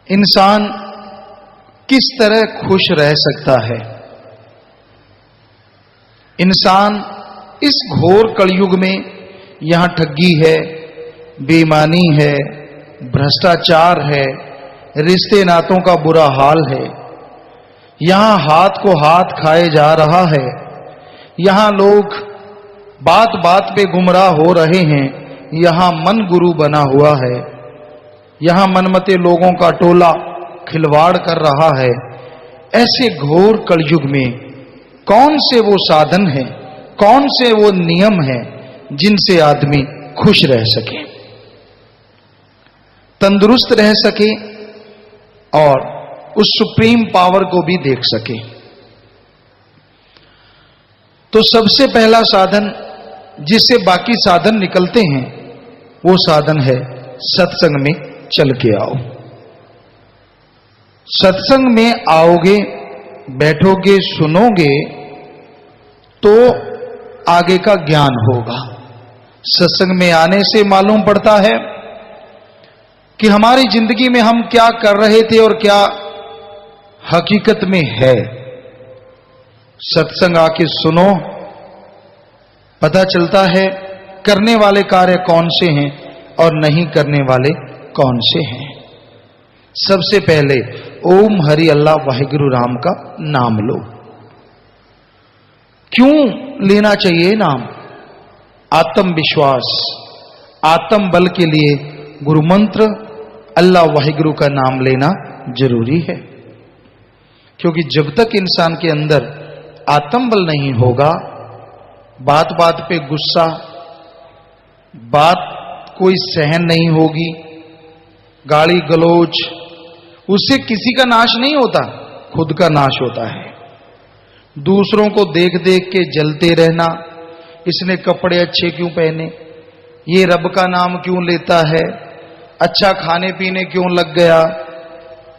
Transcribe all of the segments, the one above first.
इंसान किस तरह खुश रह सकता है। इंसान इस घोर कलयुग में यहां ठगी है, बेईमानी है, भ्रष्टाचार है, रिश्ते नातों का बुरा हाल है, यहां हाथ को हाथ खाए जा रहा है, यहां लोग बात बात पे गुमराह हो रहे हैं, यहां मन गुरु बना हुआ है, यहां मनमते लोगों का टोला खिलवाड़ कर रहा है। ऐसे घोर कलयुग में कौन से वो साधन हैं, कौन से वो नियम हैं जिनसे आदमी खुश रह सके, तंदुरुस्त रह सके और उस सुप्रीम पावर को भी देख सके। तो सबसे पहला साधन जिससे बाकी साधन निकलते हैं वो साधन है सत्संग में चल के आओ। सत्संग में आओगे, बैठोगे, सुनोगे तो आगे का ज्ञान होगा। सत्संग में आने से मालूम पड़ता है कि हमारी जिंदगी में हम क्या कर रहे थे और क्या हकीकत में है। सत्संग आके सुनो, पता चलता है करने वाले कार्य कौन से हैं और नहीं करने वाले कौन से हैं। सबसे पहले ओम हरि अल्लाह वाहिगुरु राम का नाम लो। क्यों लेना चाहिए नाम? आत्म विश्वास, आत्म बल के लिए गुरु मंत्र अल्लाह वाहिगुरु का नाम लेना जरूरी है। क्योंकि जब तक इंसान के अंदर आत्म बल नहीं होगा, बात बात पे गुस्सा, बात कोई सहन नहीं होगी, गाली गलौज, उससे किसी का नाश नहीं होता, खुद का नाश होता है। दूसरों को देख देख के जलते रहना, इसने कपड़े अच्छे क्यों पहने, ये रब का नाम क्यों लेता है, अच्छा खाने पीने क्यों लग गया,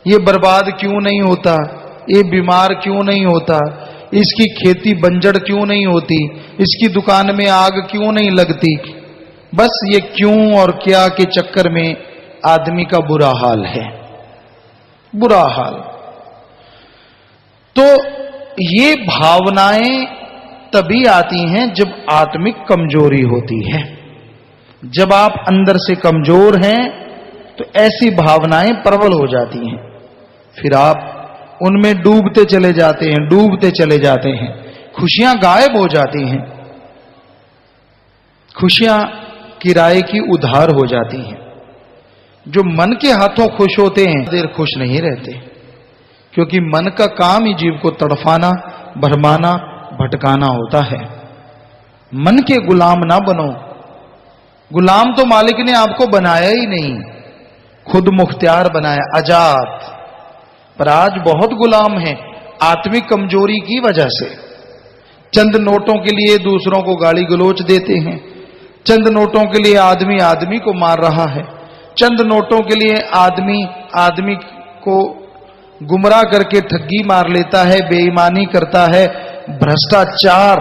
ये बर्बाद क्यों नहीं होता, ये बीमार क्यों नहीं होता, इसकी खेती बंजर क्यों नहीं होती, इसकी दुकान में आग क्यों नहीं लगती। बस ये क्यों और क्या के चक्कर में आदमी का बुरा हाल है, बुरा हाल। तो ये भावनाएं तभी आती हैं जब आत्मिक कमजोरी होती है। जब आप अंदर से कमजोर हैं तो ऐसी भावनाएं प्रबल हो जाती हैं, फिर आप उनमें डूबते चले जाते हैं, डूबते चले जाते हैं, खुशियां गायब हो जाती हैं, खुशियां किराए की उधार हो जाती हैं। जो मन के हाथों खुश होते हैं देर खुश नहीं रहते, क्योंकि मन का काम ही जीव को तड़फाना, भरमाना, भटकाना होता है। मन के गुलाम ना बनो। गुलाम तो मालिक ने आपको बनाया ही नहीं, खुद मुख्तियार बनाया, आजाद। पर आज बहुत गुलाम हैं आत्मिक कमजोरी की वजह से। चंद नोटों के लिए दूसरों को गाली गलौच देते हैं, चंद नोटों के लिए आदमी आदमी को मार रहा है, चंद नोटों के लिए आदमी आदमी को गुमराह करके ठगी मार लेता है, बेईमानी करता है, भ्रष्टाचार।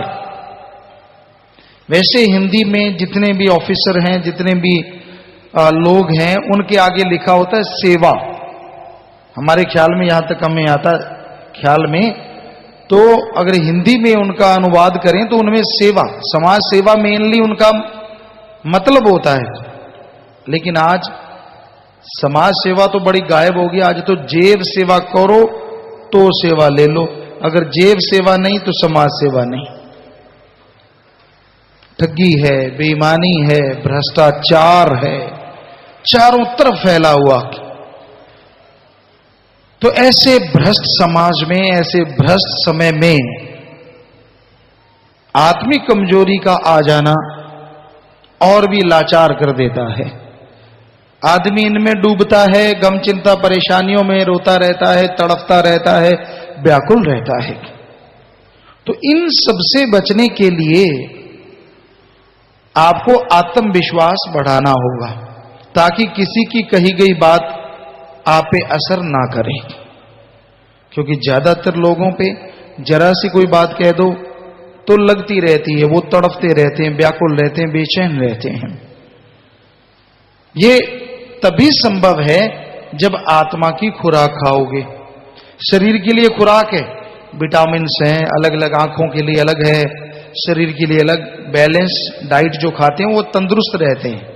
वैसे हिंदी में जितने भी ऑफिसर हैं, जितने भी लोग हैं, उनके आगे लिखा होता है सेवा। हमारे ख्याल में, यहां तक हमें आता ख्याल में, तो अगर हिंदी में उनका अनुवाद करें तो उनमें सेवा, समाज सेवा मेनली उनका मतलब होता है। लेकिन आज समाज सेवा तो बड़ी गायब हो गई। आज तो जेब सेवा करो तो सेवा ले लो, अगर जेब सेवा नहीं तो समाज सेवा नहीं। ठगी है, बेईमानी है, भ्रष्टाचार है, चारों तरफ फैला हुआ। तो ऐसे भ्रष्ट समाज में, ऐसे भ्रष्ट समय में आत्मिक कमजोरी का आ जाना और भी लाचार कर देता है। आदमी इनमें डूबता है, गम चिंता परेशानियों में रोता रहता है, तड़पता रहता है, व्याकुल रहता है। तो इन सबसे बचने के लिए आपको आत्मविश्वास बढ़ाना होगा, ताकि किसी की कही गई बात आप पे असर ना करे। क्योंकि ज्यादातर लोगों पे जरा सी कोई बात कह दो तो लगती रहती है, वो तड़पते रहते हैं, व्याकुल रहते हैं, बेचैन रहते हैं। ये तभी संभव है जब आत्मा की खुराक खाओगे। शरीर के लिए खुराक है, विटामिन हैं अलग अलग, आंखों के लिए अलग है, शरीर के लिए अलग। बैलेंस डाइट जो खाते हैं वो तंदुरुस्त रहते हैं,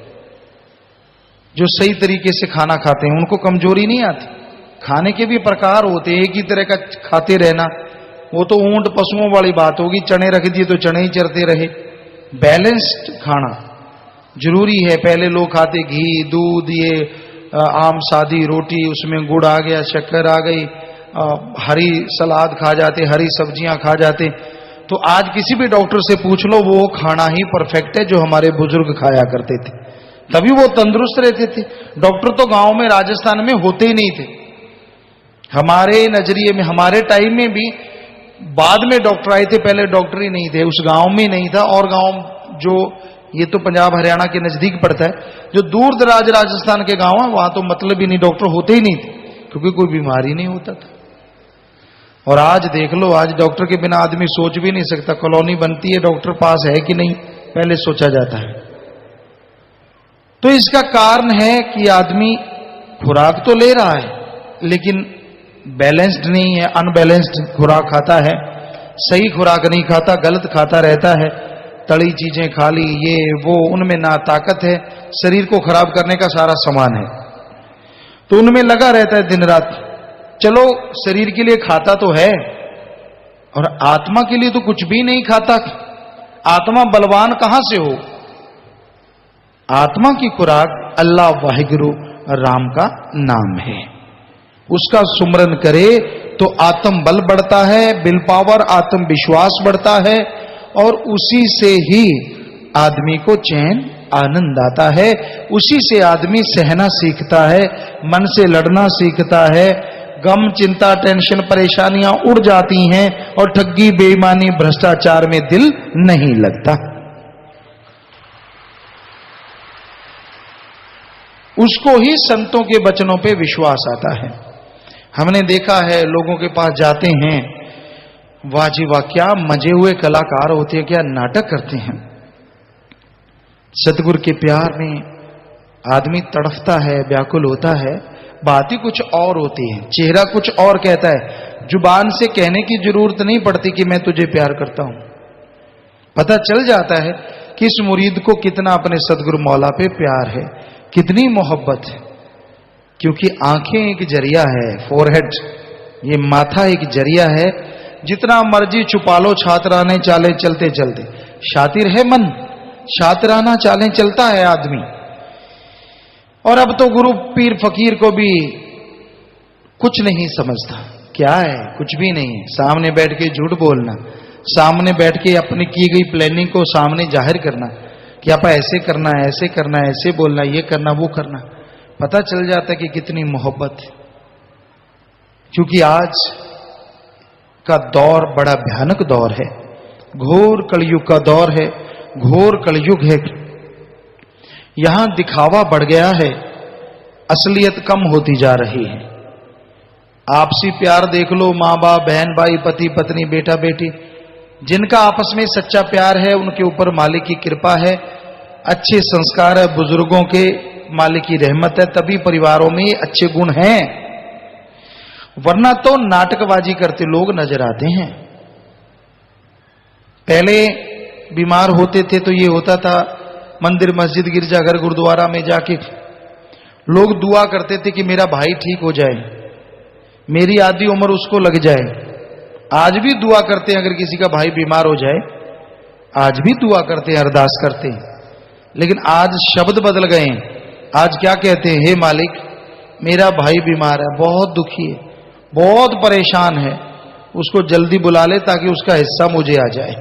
जो सही तरीके से खाना खाते हैं उनको कमजोरी नहीं आती। खाने के भी प्रकार होते हैं, एक ही तरह का खाते रहना वो तो ऊंट पशुओं वाली बात होगी, चने रख दिए तो चने ही चरते रहे। बैलेंस्ड खाना जरूरी है। पहले लोग खाते घी दूध, ये आम सादी रोटी, उसमें गुड़ आ गया, शक्कर आ गई, हरी सलाद खा जाते, हरी सब्जियां खा जाते। तो आज किसी भी डॉक्टर से पूछ लो, वो खाना ही परफेक्ट है जो हमारे बुजुर्ग खाया करते थे, तभी वो तंदुरुस्त रहते थे। डॉक्टर तो गांव में राजस्थान में होते ही नहीं थे। हमारे नजरिए में, हमारे टाइम में भी बाद में डॉक्टर आए थे, पहले डॉक्टर ही नहीं थे, उस गांव में नहीं था। और गांव जो, ये तो पंजाब हरियाणा के नजदीक पड़ता है, जो दूर दराज राजस्थान के गांव है वहां तो मतलब ही नहीं, डॉक्टर होते ही नहीं थे, क्योंकि कोई बीमारी नहीं होता था। और आज देख लो, आज डॉक्टर के बिना आदमी सोच भी नहीं सकता। कॉलोनी बनती है, डॉक्टर पास है कि नहीं पहले सोचा जाता है। तो इसका कारण है कि आदमी खुराक तो ले रहा है लेकिन बैलेंस्ड नहीं है, अनबैलेंस्ड खुराक खाता है, सही खुराक नहीं खाता, गलत खाता रहता है। तली चीजें खा ली, ये वो, उनमें ना ताकत है, शरीर को खराब करने का सारा सामान है, तो उनमें लगा रहता है दिन रात। चलो शरीर के लिए खाता तो है, और आत्मा के लिए तो कुछ भी नहीं खाता। आत्मा बलवान कहां से हो? आत्मा की खुराक अल्लाह वाहिगुरु राम का नाम है, उसका सुमरन करे तो आत्म बल बढ़ता है, विल पावर, आत्म विश्वास बढ़ता है, और उसी से ही आदमी को चैन आनंद आता है। उसी से आदमी सहना सीखता है, मन से लड़ना सीखता है, गम चिंता टेंशन परेशानियां उड़ जाती हैं, और ठगी बेईमानी भ्रष्टाचार में दिल नहीं लगता। उसको ही संतों के वचनों पे विश्वास आता है। हमने देखा है, लोगों के पास जाते हैं, वाह जी वाह, क्या मजे हुए कलाकार होते हैं, क्या नाटक करते हैं। सतगुरु के प्यार में आदमी तड़फता है, व्याकुल होता है, बात ही कुछ और होती है, चेहरा कुछ और कहता है। जुबान से कहने की जरूरत नहीं पड़ती कि मैं तुझे प्यार करता हूं, पता चल जाता है कि इस मुरीद को कितना अपने सतगुरु मौला पे प्यार है, कितनी मोहब्बत है। क्योंकि आंखें एक जरिया है, फोरहेड, ये माथा एक जरिया है। जितना मर्जी छुपा लो छात्राने चाले चलते चलते, शातिर है मन, शातिराना चालें चलता है आदमी। और अब तो गुरु पीर फकीर को भी कुछ नहीं समझता, क्या है, कुछ भी नहीं है। सामने बैठ के झूठ बोलना, सामने बैठ के अपनी की गई प्लानिंग को सामने जाहिर करना कि आप ऐसे करना है, ऐसे करना है, ऐसे बोलना, ये करना, वो करना। पता चल जाता है कि कितनी मोहब्बत है। क्योंकि आज का दौर बड़ा भयानक दौर है, घोर कलयुग का दौर है, घोर कलयुग है। यहां दिखावा बढ़ गया है, असलियत कम होती जा रही है। आपसी प्यार देख लो, मां बाप, बहन भाई, पति पत्नी, बेटा बेटी, जिनका आपस में सच्चा प्यार है उनके ऊपर मालिक की कृपा है, अच्छे संस्कार है, बुजुर्गों के मालिक की रहमत है, तभी परिवारों में अच्छे गुण हैं। वरना तो नाटकबाजी करते लोग नजर आते हैं। पहले बीमार होते थे तो ये होता था, मंदिर मस्जिद गिरजाघर गुरुद्वारा में जाके लोग दुआ करते थे कि मेरा भाई ठीक हो जाए, मेरी आधी उम्र उसको लग जाए। आज भी दुआ करते हैं, अगर किसी का भाई बीमार हो जाए आज भी दुआ करते हैं, अरदास करते हैं। लेकिन आज शब्द बदल गए हैं। आज क्या कहते हैं? हे मालिक, मेरा भाई बीमार है, बहुत दुखी है, बहुत परेशान है, उसको जल्दी बुला ले ताकि उसका हिस्सा मुझे आ जाए।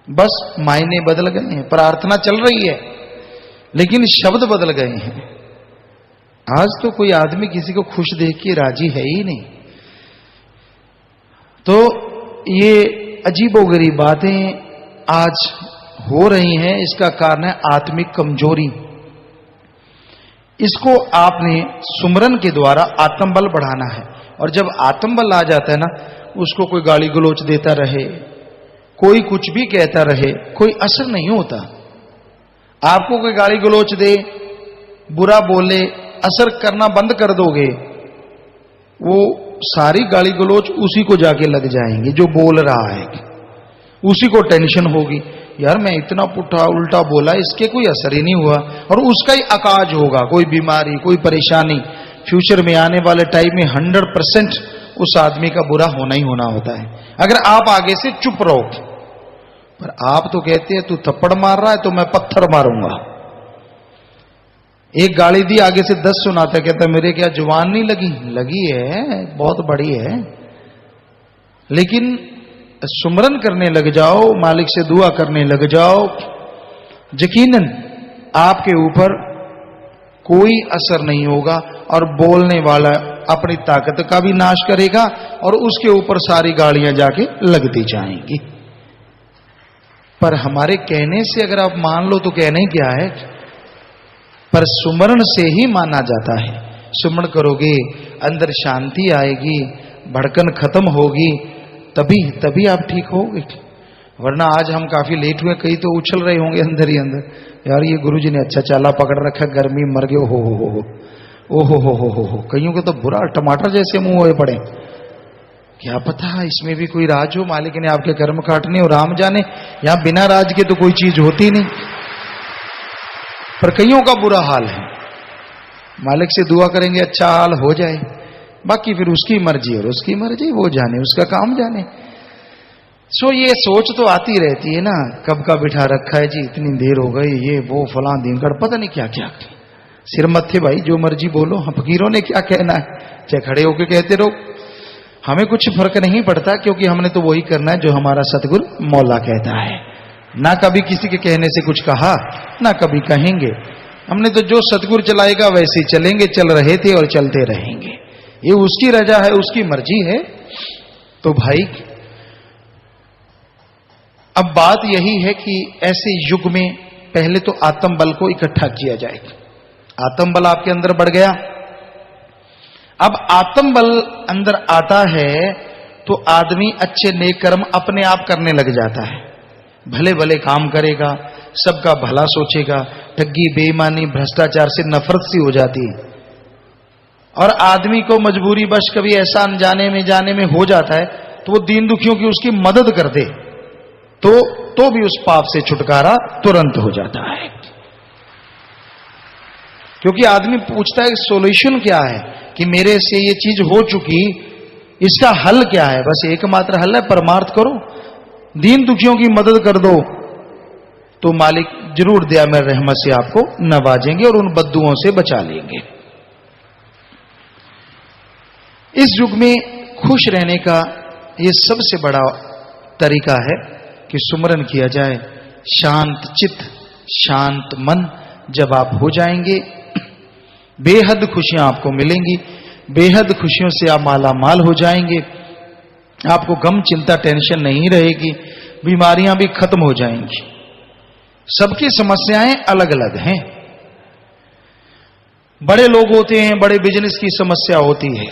बस मायने बदल गए हैं, प्रार्थना चल रही है लेकिन शब्द बदल गए हैं। आज तो कोई आदमी किसी को खुश देख के राजी है ही नहीं। तो ये अजीबोगरीब बातें आज हो रही हैं, इसका कारण है आत्मिक कमजोरी। इसको आपने सुमरन के द्वारा आत्मबल बढ़ाना है। और जब आत्मबल आ जाता है ना, उसको कोई गाली गलोच देता रहे, कोई कुछ भी कहता रहे, कोई असर नहीं होता। आपको कोई गाली गलोच दे, बुरा बोले, असर करना बंद कर दोगे, वो सारी गाली गलोच उसी को जाके लग जाएंगे जो बोल रहा है, उसी को टेंशन होगी, यार मैं इतना पुट्ठा उल्टा बोला, इसके कोई असर ही नहीं हुआ, और उसका ही अकाज होगा, कोई बीमारी कोई परेशानी फ्यूचर में आने वाले टाइम में 100% उस आदमी का बुरा होना ही होना होता है, अगर आप आगे से चुप रहो। पर आप तो कहते हैं तू थप्पड़ मार रहा है तो मैं पत्थर मारूंगा। एक गाली दी, आगे से 10 सुनाता, कहता मेरे क्या जुबान नहीं लगी? लगी है, बहुत बड़ी है, लेकिन सुमरन करने लग जाओ, मालिक से दुआ करने लग जाओ, यकीनन आपके ऊपर कोई असर नहीं होगा, और बोलने वाला अपनी ताकत का भी नाश करेगा और उसके ऊपर सारी गालियां जाके लगती जाएंगी। पर हमारे कहने से अगर आप मान लो तो कहना ही क्या है, पर सुमरण से ही माना जाता है। सुमरण करोगे, अंदर शांति आएगी, भड़कन खत्म होगी, तभी आप ठीक होगे। वरना आज हम काफी लेट हुए, कई तो उछल रहे होंगे अंदर ही अंदर, यार ये गुरुजी ने अच्छा चाला पकड़ रखा, गर्मी मर गए, हो, कईयों को तो बुरा टमाटर जैसे मुंह हुए पड़े। क्या पता इसमें भी कोई राज हो, मालिक ने आपके कर्म काटने, और राम जाने यहां बिना राज के तो कोई चीज होती नहीं। पर कईयों का बुरा हाल है, मालिक से दुआ करेंगे अच्छा हाल हो जाए, बाकी फिर उसकी मर्जी, और उसकी मर्जी वो जाने, उसका काम जाने। सो ये सोच तो आती रहती है ना, कब का बिठा रखा है जी, इतनी देर हो गई, ये वो फलां दिन कर, पता नहीं क्या क्या। सिर मत्थे भाई, जो मर्जी बोलो, हम फकीरों ने क्या कहना है, चाहे खड़े होके कहते रहो, हमें कुछ फर्क नहीं पड़ता, क्योंकि हमने तो वही करना है जो हमारा सतगुरु मौला कहता है। ना कभी किसी के कहने से कुछ कहा, ना कभी कहेंगे, हमने तो जो सतगुरु चलाएगा वैसे चलेंगे, चल रहे थे और चलते रहेंगे, ये उसकी रजा है, उसकी मर्जी है। तो भाई अब बात यही है कि ऐसे युग में पहले तो आत्म बल को इकट्ठा किया जाए। आत्म बल आपके अंदर बढ़ गया, अब आत्म बल अंदर आता है तो आदमी अच्छे नेक कर्म अपने आप करने लग जाता है, भले भले काम करेगा, सबका भला सोचेगा, ठगी बेईमानी भ्रष्टाचार से नफरत सी हो जाती है। और आदमी को मजबूरी बश कभी ऐसा अनजाने में जाने में हो जाता है तो वो दीन दुखियों की उसकी मदद कर दे, तो भी उस पाप से छुटकारा तुरंत हो जाता है। क्योंकि आदमी पूछता है सॉल्यूशन क्या है, कि मेरे से ये चीज हो चुकी, इसका हल क्या है? बस एकमात्र हल है, परमार्थ करो, दीन दुखियों की मदद कर दो, तो मालिक जरूर दया में रहमत से आपको नवाजेंगे और उन बद्दुओं से बचा लेंगे। इस युग में खुश रहने का ये सबसे बड़ा तरीका है कि सुमरन किया जाए। शांत चित्त, शांत मन जब आप हो जाएंगे, बेहद खुशियां आपको मिलेंगी, बेहद खुशियों से आप माला माल हो जाएंगे, आपको गम चिंता टेंशन नहीं रहेगी, बीमारियां भी खत्म हो जाएंगी। सबकी समस्याएं अलग अलग हैं। बड़े लोग होते हैं, बड़े बिजनेस की समस्या होती है,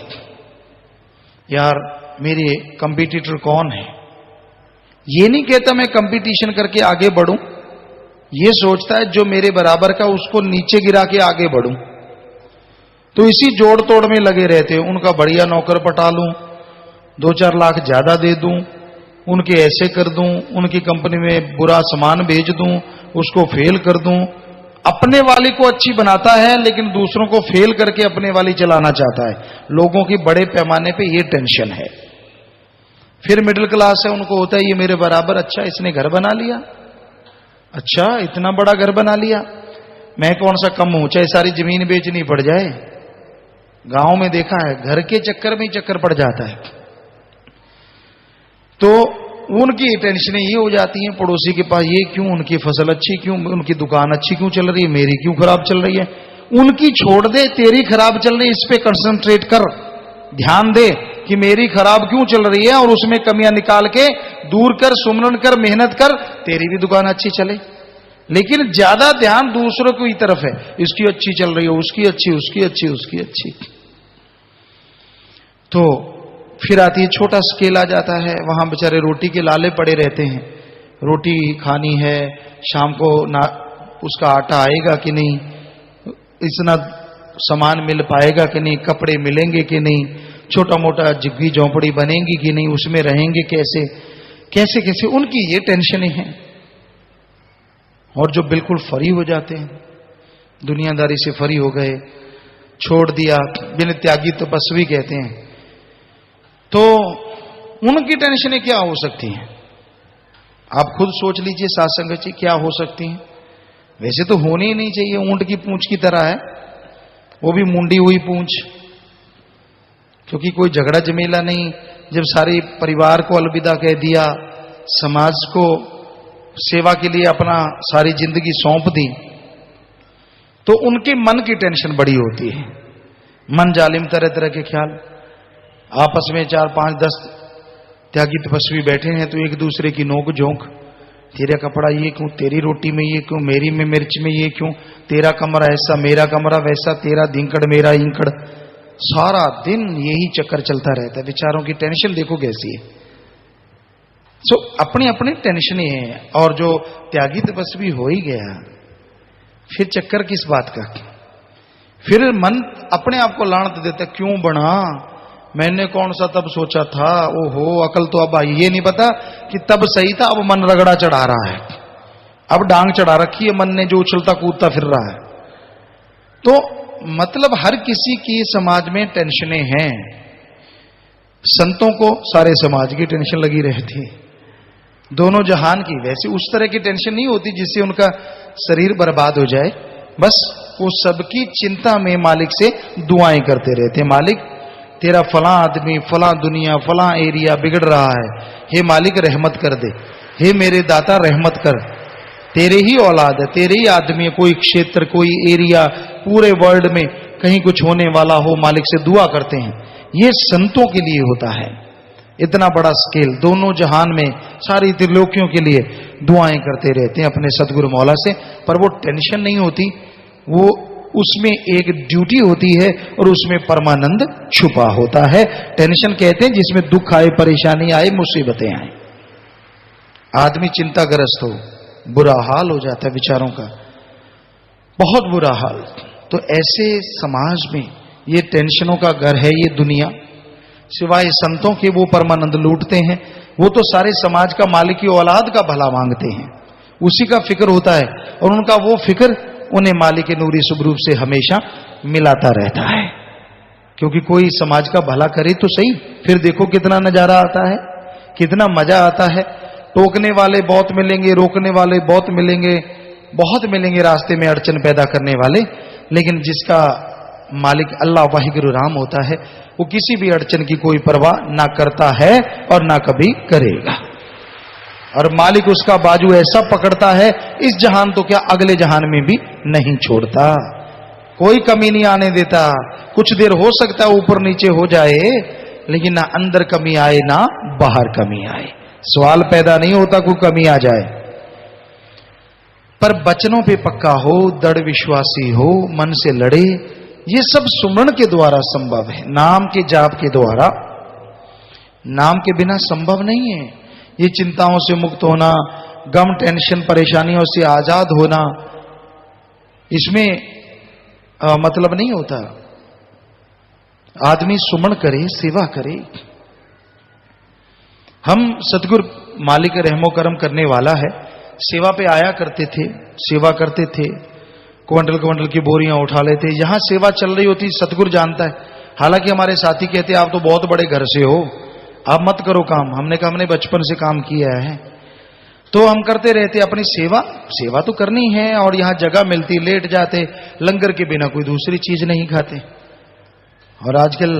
यार मेरे कंपटीटर कौन है, ये नहीं कहता मैं कंपटीशन करके आगे बढ़ूं, ये सोचता है जो मेरे बराबर का उसको नीचे गिरा के आगे बढ़ूं। तो इसी जोड़ तोड़ में लगे रहते हैं, उनका बढ़िया नौकर पटा लूं, 2-4 लाख ज्यादा दे दूं, उनके ऐसे कर दूं, उनकी कंपनी में बुरा सामान भेज दूं, उसको फेल कर दूं। अपने वाली को अच्छी बनाता है लेकिन दूसरों को फेल करके अपने वाली चलाना चाहता है। लोगों की बड़े पैमाने पे ये टेंशन है। फिर मिडिल क्लास है, उनको होता है ये मेरे बराबर, अच्छा इसने घर बना लिया, अच्छा इतना बड़ा घर बना लिया, मैं कौन सा कम हूं, चाहे सारी जमीन बेचनी पड़ जाए। गांव में देखा है, घर के चक्कर में ही चक्कर पड़ जाता है। तो उनकी टेंशनें ये हो जाती हैं, पड़ोसी के पास ये क्यों, उनकी फसल अच्छी क्यों, उनकी दुकान अच्छी क्यों चल रही है, मेरी क्यों खराब चल रही है। उनकी छोड़ दे, तेरी खराब चल रही है, इस पे कंसंट्रेट कर, ध्यान दे कि मेरी खराब क्यों चल रही है और उसमें कमियां निकाल के दूर कर, सुमरन कर, मेहनत कर, तेरी भी दुकान अच्छी चले। लेकिन ज्यादा ध्यान दूसरों की तरफ है, इसकी अच्छी चल रही है, उसकी अच्छी, उसकी अच्छी, उसकी अच्छी। तो फिर आती है छोटा स्केल आ जाता है, वहां बेचारे रोटी के लाले पड़े रहते हैं, रोटी खानी है, शाम को ना उसका आटा आएगा कि नहीं, इतना सामान मिल पाएगा कि नहीं, कपड़े मिलेंगे कि नहीं, छोटा मोटा झुग्गी झोंपड़ी बनेगी कि नहीं, उसमें रहेंगे कैसे कैसे कैसे, उनकी ये टेंशनें हैं। और जो बिल्कुल फ्री हो जाते हैं, दुनियादारी से फ्री हो गए, छोड़ दिया, बिन त्यागी तपस्वी कहते हैं, तो उनकी टेंशनें क्या हो सकती हैं? आप खुद सोच लीजिए सात्संग जी, क्या हो सकती हैं? वैसे तो होनी ही नहीं चाहिए, ऊंट की पूंछ की तरह है, वो भी मुंडी हुई पूंछ, क्योंकि कोई झगड़ा जमेला नहीं। जब सारे परिवार को अलविदा कह दिया, समाज को सेवा के लिए अपना सारी जिंदगी सौंप दी, तो उनके मन की टेंशन बड़ी होती है। मन जालिम, तरह तरह के ख्याल, आपस में 4, 5, 10 त्यागी तपस्वी बैठे हैं तो एक दूसरे की नोक झोंक, तेरा कपड़ा ये क्यों, तेरी रोटी में ये क्यों, मेरी में मिर्च में ये क्यों, तेरा कमरा ऐसा, मेरा कमरा वैसा, तेरा धिंकड़ मेरा इंकड़, सारा दिन यही चक्कर चलता रहता है। बेचारों की टेंशन देखो कैसी है। सो अपनी अपनी टेंशनें हैं। और जो त्यागी तपस्वी हो ही गया, फिर चक्कर किस बात का? फिर मन अपने आप को लानत देता, क्यों बना, मैंने कौन सा तब सोचा था, ओहो अकल तो अब आई। ये नहीं पता कि तब सही था, अब मन रगड़ा चढ़ा रहा है, अब डांग चढ़ा रखी है मन ने, जो उछलता कूदता फिर रहा है। तो मतलब हर किसी की समाज में टेंशनें हैं। संतों को सारे समाज की टेंशन लगी रहती है, दोनों जहान की। वैसे उस तरह की टेंशन नहीं होती जिससे उनका शरीर बर्बाद हो जाए, बस वो सबकी चिंता में मालिक से दुआएं करते रहते, मालिक तेरा फलां आदमी, फलां दुनिया, फलां एरिया बिगड़ रहा है, हे मालिक रहमत कर दे, हे मेरे दाता रहमत कर, तेरे ही औलाद है, तेरे ही आदमी है, कोई क्षेत्र, कोई एरिया, पूरे वर्ल्ड में कहीं कुछ होने वाला हो, मालिक से दुआ करते हैं। ये संतों के लिए होता है, इतना बड़ा स्केल, दोनों जहान में सारी त्रिलोकियों के लिए दुआएं करते रहते हैं अपने सतगुरु मौला से। पर वो टेंशन नहीं होती, वो उसमें एक ड्यूटी होती है और उसमें परमानंद छुपा होता है। टेंशन कहते हैं जिसमें दुख आए, परेशानी आए, मुसीबतें आए, आदमी चिंताग्रस्त हो, बुरा हाल हो जाता है विचारों का, बहुत बुरा हाल। तो ऐसे समाज में ये टेंशनों का घर है ये दुनिया। सिवाय संतों के वो परमानंद लूटते हैं, वो तो सारे समाज का, मालिक की औलाद का भला मांगते हैं, उसी का फिक्र होता है, और उनका वो फिक्र उन्हें मालिक के नूरी स्वरूप से हमेशा मिलाता रहता है। क्योंकि कोई समाज का भला करे तो सही, फिर देखो कितना नजारा आता है, कितना मजा आता है। टोकने वाले बहुत मिलेंगे, रोकने वाले बहुत मिलेंगे, बहुत मिलेंगे रास्ते में अड़चन पैदा करने वाले, लेकिन जिसका मालिक अल्लाह वाहिगुरु राम होता है, वो किसी भी अड़चन की कोई परवाह ना करता है और ना कभी करेगा। और मालिक उसका बाजू ऐसा पकड़ता है, इस जहान तो क्या अगले जहान में भी नहीं छोड़ता, कोई कमी नहीं आने देता। कुछ देर हो सकता है ऊपर नीचे हो जाए, लेकिन ना अंदर कमी आए ना बाहर कमी आए। सवाल पैदा नहीं होता कोई कमी आ जाए, पर बचनों पे पक्का हो, दृढ़ विश्वासी हो, मन से लड़े। ये सब सुमरण के द्वारा संभव है, नाम के जाप के द्वारा, नाम के बिना संभव नहीं है। ये चिंताओं से मुक्त होना, गम टेंशन परेशानियों से आजाद होना, इसमें मतलब नहीं होता। आदमी सुमन करे, सेवा करे। हम सतगुरु मालिक रहमो करम करने वाला है, सेवा पे आया करते थे, सेवा करते थे, क्विंटल क्विंटल की बोरियां उठा लेते। यहां सेवा चल रही होती सतगुरु जानता है। हालांकि हमारे साथी कहते आप तो बहुत बड़े घर से हो, आप मत करो काम। हमने कहा हमने बचपन से काम किया है, तो हम करते रहते अपनी सेवा। सेवा तो करनी है, और यहां जगह मिलती लेट जाते, लंगर के बिना कोई दूसरी चीज नहीं खाते। और आजकल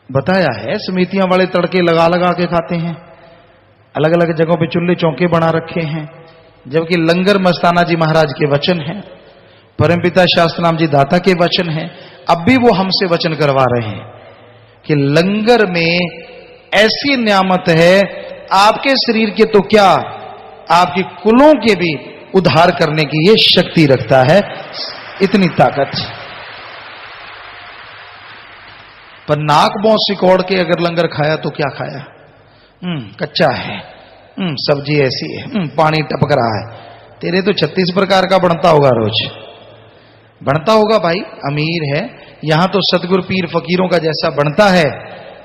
बताया है समितियां वाले तड़के लगा लगा के खाते हैं, अलग अलग जगहों पे चूल्हे चौके बना रखे हैं, जबकि लंगर मस्ताना जी महाराज के वचन हैं, परमपिता शास्त्रनाम जी दाता के वचन हैं। अब भी वो हमसे वचन करवा रहे हैं कि लंगर में ऐसी नियामत है, आपके शरीर के तो क्या, आपके कुलों के भी उद्धार करने की ये शक्ति रखता है, इतनी ताकत। पर नाक मुंह सिकोड़ के अगर लंगर खाया तो क्या खाया, कच्चा है, सब्जी ऐसी है, पानी टपक रहा है, तेरे तो 36 प्रकार का बनता होगा रोज, बनता होगा भाई, अमीर है, यहां तो सतगुरु पीर फकीरों का जैसा बनता है।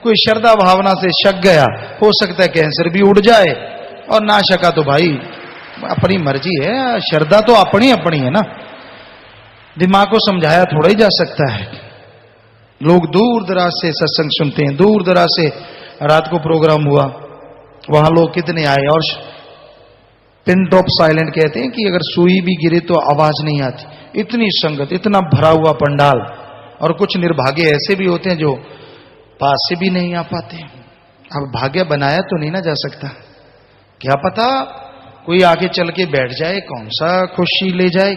कोई श्रद्धा भावना से शक गया, हो सकता है कैंसर भी उड़ जाए, और ना शका तो भाई अपनी मर्जी है। श्रद्धा तो अपनी अपनी है ना, दिमाग को समझाया थोड़ा ही जा सकता है। लोग दूर दराज से सत्संग सुनते हैं, दूर दराज से रात को प्रोग्राम हुआ, वहां लोग कितने आए, और पिन ड्रॉप साइलेंट कहते हैं कि अगर सुई भी गिरे तो आवाज नहीं आती, इतनी संगत, इतना भरा हुआ पंडाल। और कुछ निर्भाग्य ऐसे भी होते हैं जो पास से भी नहीं आ पाते। अब भाग्य बनाया तो नहीं ना जा सकता, क्या पता कोई आगे चल के बैठ जाए, कौन सा खुशी ले जाए।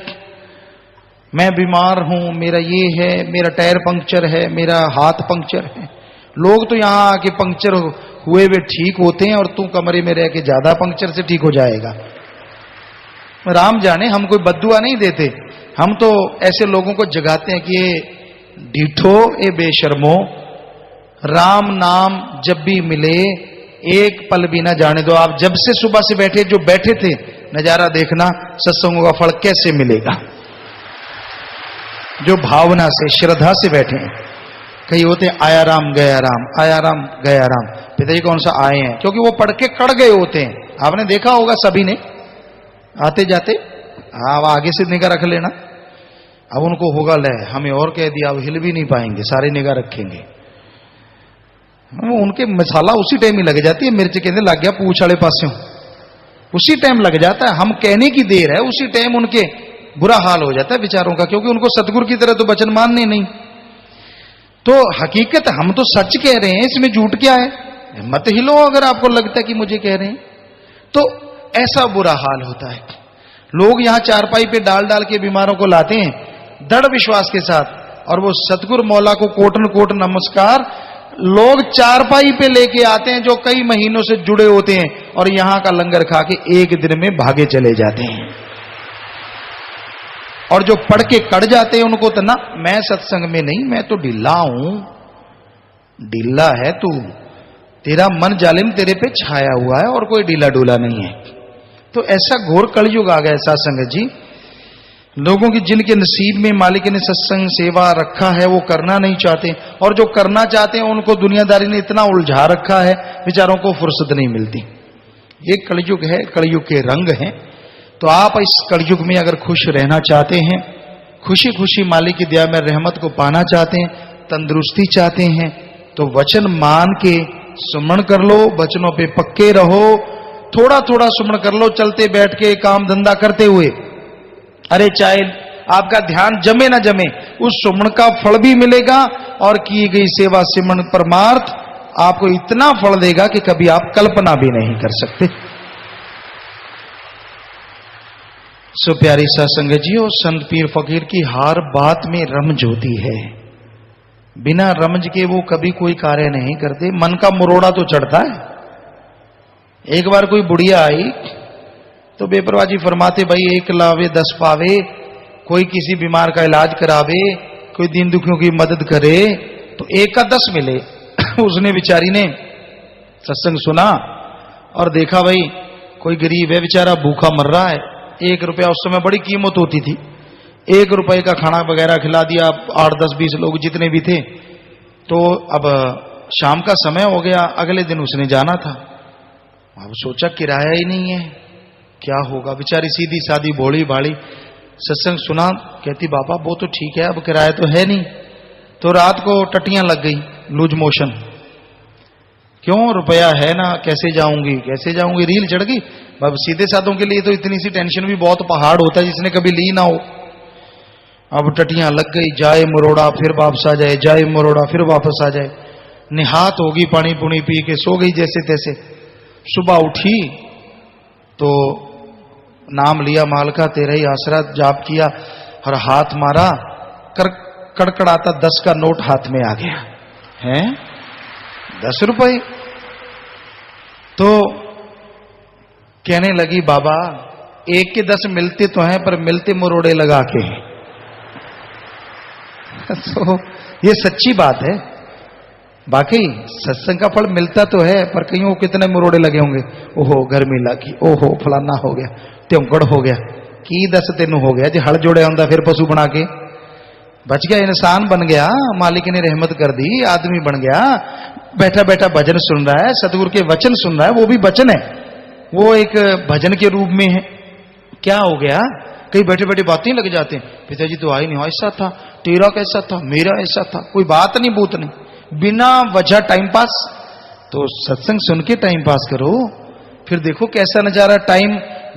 मैं बीमार हूं, मेरा ये है, मेरा टायर पंक्चर है, मेरा हाथ पंक्चर है। लोग तो यहां आके पंक्चर हुए वे ठीक होते हैं, और तू कमरे में रह के ज्यादा पंक्चर से ठीक हो जाएगा। राम जाने, हम कोई बद्दुआ नहीं देते, हम तो ऐसे लोगों को जगाते हैं कि ये ढीठो, ये बेशर्मो, राम नाम जब भी मिले एक पल भी ना जाने दो। आप जब से सुबह से बैठे, जो बैठे थे, नजारा देखना सत्संगों का फल कैसे मिलेगा। जो भावना से, श्रद्धा से बैठे हैं। कई होते आया राम गया राम, आया राम गया राम। पिताजी कौन सा आए हैं, क्योंकि वो पढ़ के कड़ गए होते हैं। आपने देखा होगा सभी ने, आते जाते आप आगे से निगाह रख लेना। अब उनको होगा ले हमें और कह दिया, अब हिल भी नहीं पाएंगे, सारे निगाह रखेंगे। उनके मसाला उसी टाइम ही लग जाती है, मिर्च कहने लग गया पूछ वाले पासों, उसी टाइम लग जाता है। हम कहने की देर है, उसी टाइम उनके बुरा हाल हो जाता है विचारों का, क्योंकि उनको सतगुरु की तरह तो वचन मानने नहीं। तो हकीकत हम तो सच कह रहे हैं, इसमें झूठ क्या है। मत हिलो अगर आपको लगता है कि मुझे कह रहे हैं। तो ऐसा बुरा हाल होता है। लोग यहां चारपाई पे डाल डाल के बीमारों को लाते हैं दृढ़ विश्वास के साथ, और वो सतगुरु मौला को कोटन कोट नमस्कार लोग चारपाई पे लेके आते हैं, जो कई महीनों से जुड़े होते हैं, और यहां का लंगर खा के एक दिन में भागे चले जाते हैं। और जो पढ़ के कड़ जाते हैं उनको तो ना, मैं सत्संग में नहीं, मैं तो ढीला हूं। ढीला है तू, तेरा मन जालिम तेरे पे छाया हुआ है, और कोई ढीला डूला नहीं है। तो ऐसा घोर कलयुग आ गया ऐसा संगत जी। लोगों की जिनके नसीब में मालिक ने सत्संग सेवा रखा है, वो करना नहीं चाहते, और जो करना चाहते हैं उनको दुनियादारी ने इतना उलझा रखा है, बेचारों को फुर्सत नहीं मिलती। ये कलयुग है, कलयुग के रंग हैं। तो आप इस कलयुग में अगर खुश रहना चाहते हैं, खुशी खुशी मालिक की दया में रहमत को पाना चाहते हैं, तंदुरुस्ती चाहते हैं, तो वचन मान के सुमन कर लो, वचनों पे पक्के रहो। थोड़ा थोड़ा सुमन कर लो, चलते बैठ के काम धंधा करते हुए। अरे चाहे आपका ध्यान जमे ना जमे, उस सुमन का फल भी मिलेगा, और की गई सेवा सिमन परमार्थ आपको इतना फल देगा कि कभी आप कल्पना भी नहीं कर सकते। सो प्यारी सत्संगत जी, और संत पीर फकीर की हर बात में रमज होती है। बिना रमज के वो कभी कोई कार्य नहीं करते। मन का मुरोड़ा तो चढ़ता है। एक बार कोई बुढ़िया आई तो बेपरवाजी फरमाते, भाई 1 लावे 10 पावे, कोई किसी बीमार का इलाज करावे, कोई दीन दुखियों की मदद करे तो 1 का 10 मिले। उसने बेचारी ने सत्संग सुना और देखा भाई कोई गरीब है बेचारा, भूखा मर रहा है। 1 रुपया उस समय बड़ी कीमत होती थी। 1 रुपए का खाना वगैरह खिला दिया। 8, 10, 20 लोग जितने भी थे। तो अब शाम का समय हो गया, अगले दिन उसने जाना था। अब सोचा किराया ही नहीं है, क्या होगा। बेचारी सीधी सादी भोली भाली सत्संग सुना, कहती बाबा वो तो ठीक है, अब किराया तो है नहीं। तो रात को टट्टियां लग गई, लूज मोशन। क्यों, रुपया है ना, कैसे जाऊंगी कैसे जाऊंगी, रील चढ़ गई। अब सीधे साधों के लिए तो इतनी सी टेंशन भी बहुत पहाड़ होता है, जिसने कभी ली ना हो। अब टट्टियां लग गई, जाए मरोड़ा फिर वापस आ जाए, जाए मरोड़ा फिर वापस आ जाए। निहात होगी, पानी पुनी पी के सो गई जैसे तैसे। सुबह उठी तो नाम लिया मालका तेरा ही आसरा, जाप किया और हाथ मारा, कड़कड़ाता 10 का नोट हाथ में आ गया है, 10 रुपए। तो कहने लगी बाबा 1 के 10 मिलते तो हैं, पर मिलते मुरोड़े लगा के हैं। तो ये सच्ची बात है। बाकी सत्संग का फल मिलता तो है, पर कईयों को कितने मुरोड़े लगे होंगे। ओहो गर्मी लगी, ओहो फलाना हो गया, त्योंकड़ हो गया, की 10 तेन हो गया। जो हल जोड़े होंगे फिर पशु बना के बच गया, इंसान बन गया, मालिक ने रहमत कर दी, आदमी बन गया, बैठा बैठा भजन सुन रहा है, सतगुरु के वचन सुन रहा है, वो भी वचन है, वो एक भजन के रूप में है। क्या हो गया, कहीं बैठे बैठे बातें लग जाते हैं, पिताजी तो आए नहीं, ऐसा था, तेरा कैसा था, मेरा ऐसा था, कोई बात नहीं बूत नहीं, बिना वजह टाइम पास। तो सत्संग सुन के टाइम पास करो, फिर देखो कैसा नजारा, टाइम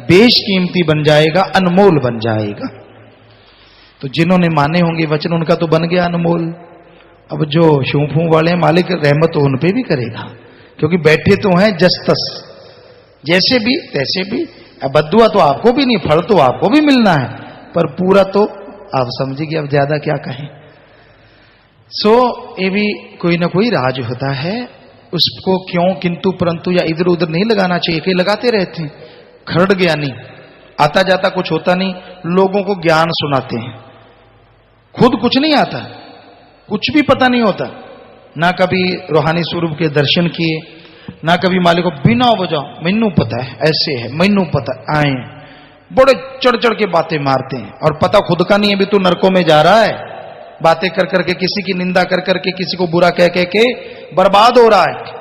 बेशकीमती बन जाएगा, अनमोल बन जाएगा। तो जिन्होंने माने होंगे वचन, उनका तो बन गया अनमोल। अब जो शूफू वाले मालिक रहमत उन पे भी करेगा, क्योंकि बैठे तो हैं जस तस, जैसे भी तैसे भी। अब बद्दुआ तो आपको भी नहीं, फल तो आपको भी मिलना है, पर पूरा तो आप समझिए, अब ज्यादा क्या कहें। ये भी कोई ना कोई राज होता है, उसको क्यों किंतु परंतु या इधर उधर नहीं लगाना चाहिए, कई लगाते रहते हैं। खरड़ ज्ञानी, आता जाता कुछ होता नहीं, लोगों को ज्ञान सुनाते हैं, खुद कुछ नहीं आता, कुछ भी पता नहीं होता, ना कभी रूहानी स्वरूप के दर्शन किए, ना कभी मालिक को बिना वजह मैनू पता है, ऐसे है, मैनू पता, आए बड़े चढ़ चढ़ के बातें मारते हैं, और पता खुद का नहीं है, भी तू नरकों में जा रहा है, बातें कर करके, किसी की निंदा कर करके, किसी को बुरा कह कह के बर्बाद हो रहा है।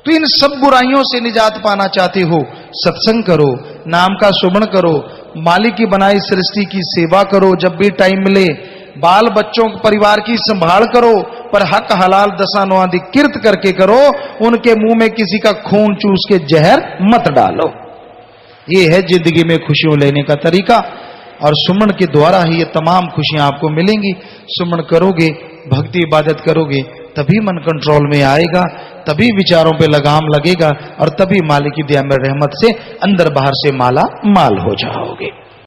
तो इन सब बुराइयों से निजात पाना चाहते हो, सत्संग करो, नाम का सुमरण करो, मालिक की बनाई सृष्टि की सेवा करो, जब भी टाइम मिले बाल बच्चों परिवार की संभाल करो, पर हक हलाल दसानुआदि किर्त करके करो, उनके मुंह में किसी का खून चूस के जहर मत डालो। ये है जिंदगी में खुशियों लेने का तरीका, और सुमन के द्वारा ही ये तमाम खुशियां आपको मिलेंगी। सुमन करोगे, भक्ति इबादत करोगे, तभी मन कंट्रोल में आएगा, तभी विचारों पे लगाम लगेगा, और तभी मालिक की दया में रहमत से अंदर बाहर से माला माल हो जाओगे।